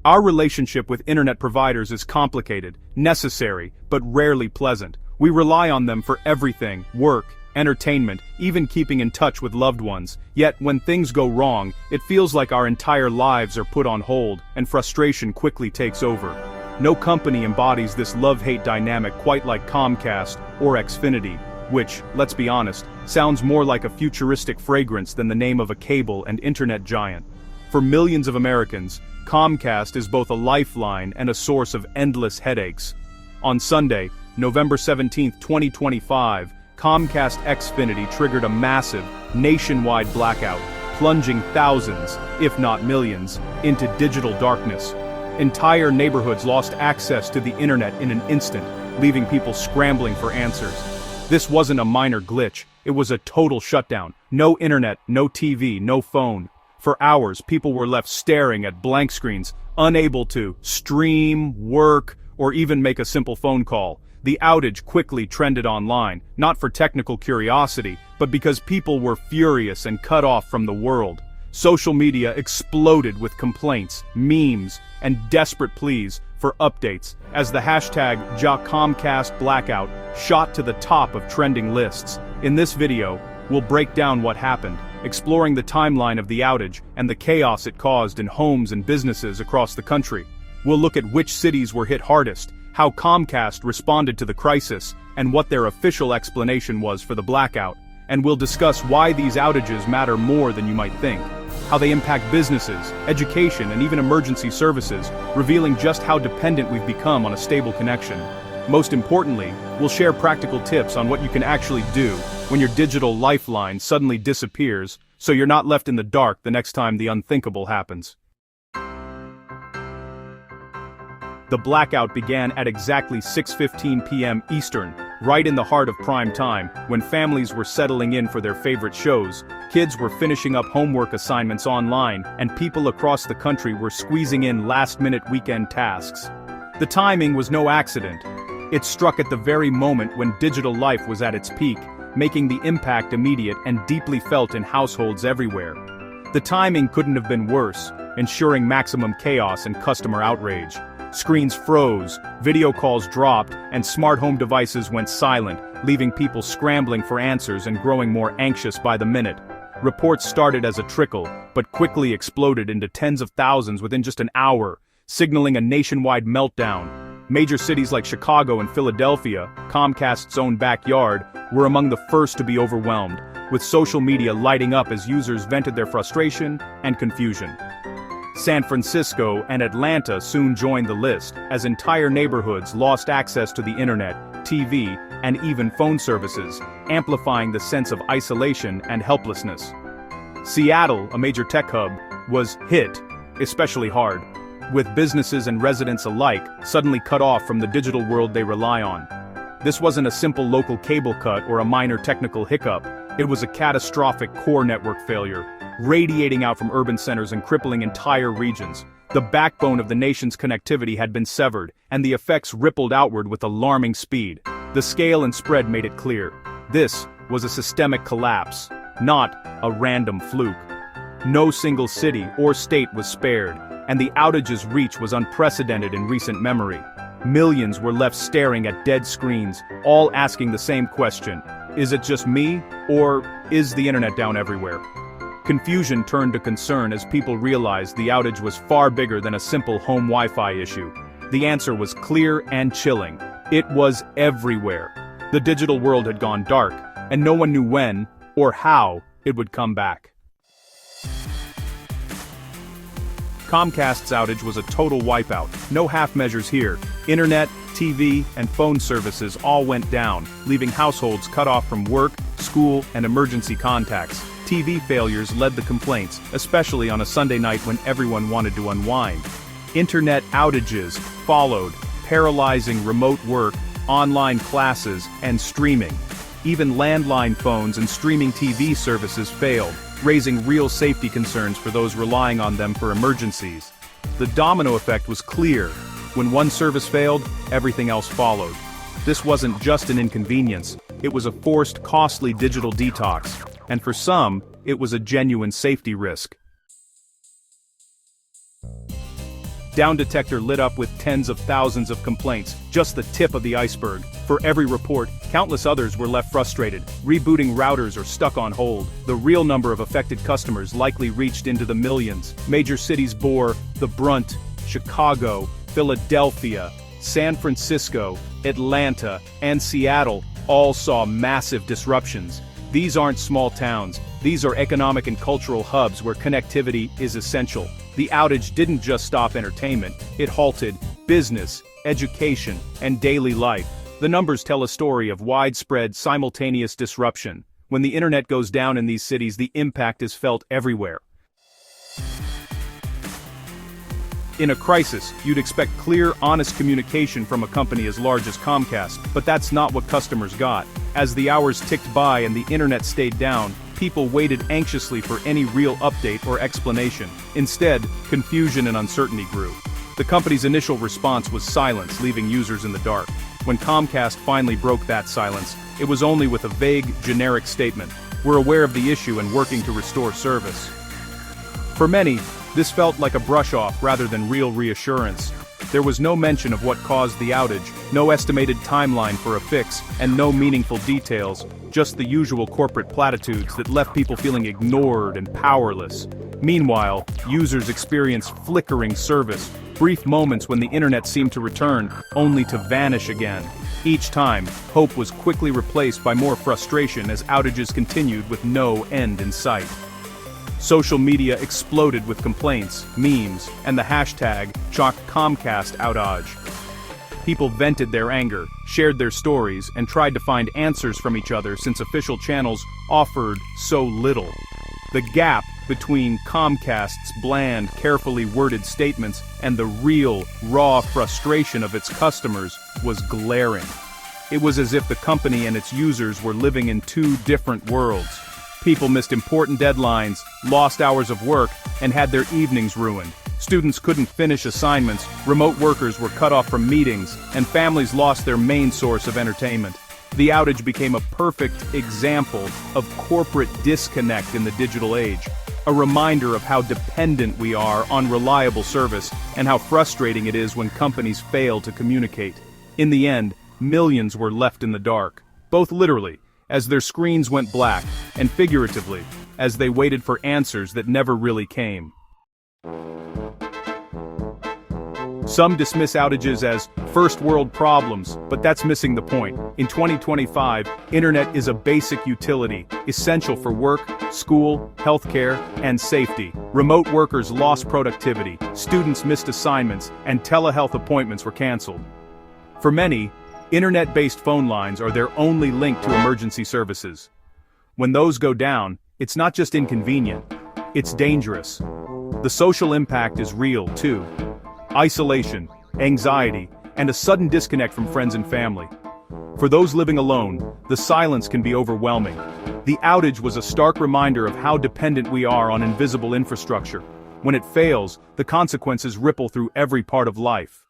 Our relationship with internet providers is complicated, necessary, but rarely pleasant. We rely on them for everything: work, entertainment, even keeping in touch with loved ones. Yet, when things go wrong, it feels like our entire lives are put on hold, and frustration quickly takes over. No company embodies this love-hate dynamic quite like Comcast or Xfinity, which, let's be honest, sounds more like a futuristic fragrance than the name of a cable and internet giant. For millions of Americans, Comcast is both a lifeline and a source of endless headaches. On Sunday, November 17, 2025, Comcast Xfinity triggered a massive, nationwide blackout, plunging thousands, if not millions, into digital darkness. Entire neighborhoods lost access to the internet in an instant, leaving people scrambling for answers. This wasn't a minor glitch, it was a total shutdown. No internet, no TV, no phone. For hours, people were left staring at blank screens, unable to stream, work, or even make a simple phone call. The outage quickly trended online, not for technical curiosity, but because people were furious and cut off from the world. Social media exploded with complaints, memes, and desperate pleas for updates, as the hashtag #JaComcastBlackout shot to the top of trending lists. In this video, we'll break down what happened, exploring the timeline of the outage and the chaos it caused in homes and businesses across the country. We'll look at which cities were hit hardest, how Comcast responded to the crisis, and what their official explanation was for the blackout. And we'll discuss why these outages matter more than you might think, how they impact businesses, education, and even emergency services, revealing just how dependent we've become on a stable connection. Most importantly, we'll share practical tips on what you can actually do when your digital lifeline suddenly disappears, so you're not left in the dark the next time the unthinkable happens. The blackout began at exactly 6:15 p.m. Eastern, right in the heart of prime time, when families were settling in for their favorite shows, kids were finishing up homework assignments online, and people across the country were squeezing in last-minute weekend tasks. The timing was no accident. It struck at the very moment when digital life was at its peak, making the impact immediate and deeply felt in households everywhere. The timing couldn't have been worse, ensuring maximum chaos and customer outrage. Screens froze, video calls dropped, and smart home devices went silent, leaving people scrambling for answers and growing more anxious by the minute. Reports started as a trickle, but quickly exploded into tens of thousands within just an hour, signaling a nationwide meltdown. Major cities like Chicago and Philadelphia, Comcast's own backyard, were among the first to be overwhelmed, with social media lighting up as users vented their frustration and confusion. San Francisco and Atlanta soon joined the list, as entire neighborhoods lost access to the internet, TV, and even phone services, amplifying the sense of isolation and helplessness. Seattle, a major tech hub, was hit especially hard, with businesses and residents alike suddenly cut off from the digital world they rely on. This wasn't a simple local cable cut or a minor technical hiccup, it was a catastrophic core network failure, radiating out from urban centers and crippling entire regions. The backbone of the nation's connectivity had been severed, and the effects rippled outward with alarming speed. The scale and spread made it clear. This was a systemic collapse, not a random fluke. No single city or state was spared, and the outage's reach was unprecedented in recent memory. Millions were left staring at dead screens, all asking the same question: is it just me, or is the internet down everywhere? Confusion turned to concern as people realized the outage was far bigger than a simple home Wi-Fi issue. The answer was clear and chilling. It was everywhere. The digital world had gone dark, and no one knew when or how it would come back. Comcast's outage was a total wipeout. No half measures here. Internet, TV, and phone services all went down, leaving households cut off from work, school, and emergency contacts. TV failures led the complaints, especially on a Sunday night when everyone wanted to unwind. Internet outages followed, paralyzing remote work, online classes, and streaming. Even landline phones and streaming TV services failed, raising real safety concerns for those relying on them for emergencies. The domino effect was clear. When one service failed, everything else followed. This wasn't just an inconvenience, it was a forced, costly digital detox. And for some, it was a genuine safety risk. Down Detector lit up with tens of thousands of complaints, just the tip of the iceberg. For every report, countless others were left frustrated, rebooting routers or stuck on hold. The real number of affected customers likely reached into the millions. Major cities bore the brunt: Chicago, Philadelphia, San Francisco, Atlanta, and Seattle all saw massive disruptions. These aren't small towns, these are economic and cultural hubs where connectivity is essential. The outage didn't just stop entertainment, it halted business, education, and daily life. The numbers tell a story of widespread, simultaneous disruption. When the internet goes down in these cities, the impact is felt everywhere. In a crisis, you'd expect clear, honest communication from a company as large as Comcast, but that's not what customers got. As the hours ticked by and the internet stayed down, people waited anxiously for any real update or explanation. Instead, confusion and uncertainty grew. The company's initial response was silence, leaving users in the dark. When Comcast finally broke that silence, it was only with a vague, generic statement: "We're aware of the issue and working to restore service." For many, this felt like a brush-off rather than real reassurance. There was no mention of what caused the outage, no estimated timeline for a fix, and no meaningful details, just the usual corporate platitudes that left people feeling ignored and powerless. Meanwhile, users experienced flickering service, brief moments when the internet seemed to return, only to vanish again. Each time, hope was quickly replaced by more frustration as outages continued with no end in sight. Social media exploded with complaints, memes, and the hashtag #ComcastOutage. People vented their anger, shared their stories, and tried to find answers from each other since official channels offered so little. The gap between Comcast's bland, carefully worded statements and the real, raw frustration of its customers was glaring. It was as if the company and its users were living in two different worlds. People missed important deadlines, lost hours of work, and had their evenings ruined. Students couldn't finish assignments, remote workers were cut off from meetings, and families lost their main source of entertainment. The outage became a perfect example of corporate disconnect in the digital age, a reminder of how dependent we are on reliable service and how frustrating it is when companies fail to communicate. In the end, millions were left in the dark, both literally, as their screens went black, and figuratively, as they waited for answers that never really came. Some dismiss outages as first-world problems, but that's missing the point. In 2025, internet is a basic utility, essential for work, school, healthcare, and safety. Remote workers lost productivity, students missed assignments, and telehealth appointments were canceled. For many, internet-based phone lines are their only link to emergency services. When those go down, it's not just inconvenient, it's dangerous. The social impact is real, too. Isolation, anxiety, and a sudden disconnect from friends and family. For those living alone, the silence can be overwhelming. The outage was a stark reminder of how dependent we are on invisible infrastructure. When it fails, the consequences ripple through every part of life.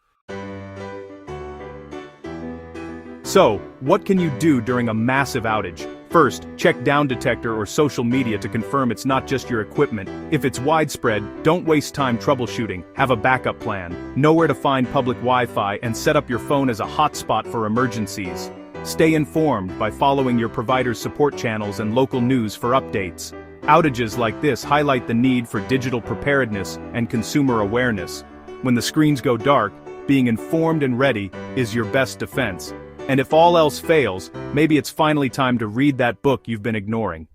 So, what can you do during a massive outage? First, check Down Detector or social media to confirm it's not just your equipment. If it's widespread, don't waste time troubleshooting, have a backup plan, know where to find public Wi-Fi, and set up your phone as a hotspot for emergencies. Stay informed by following your provider's support channels and local news for updates. Outages like this highlight the need for digital preparedness and consumer awareness. When the screens go dark, being informed and ready is your best defense. And if all else fails, maybe it's finally time to read that book you've been ignoring.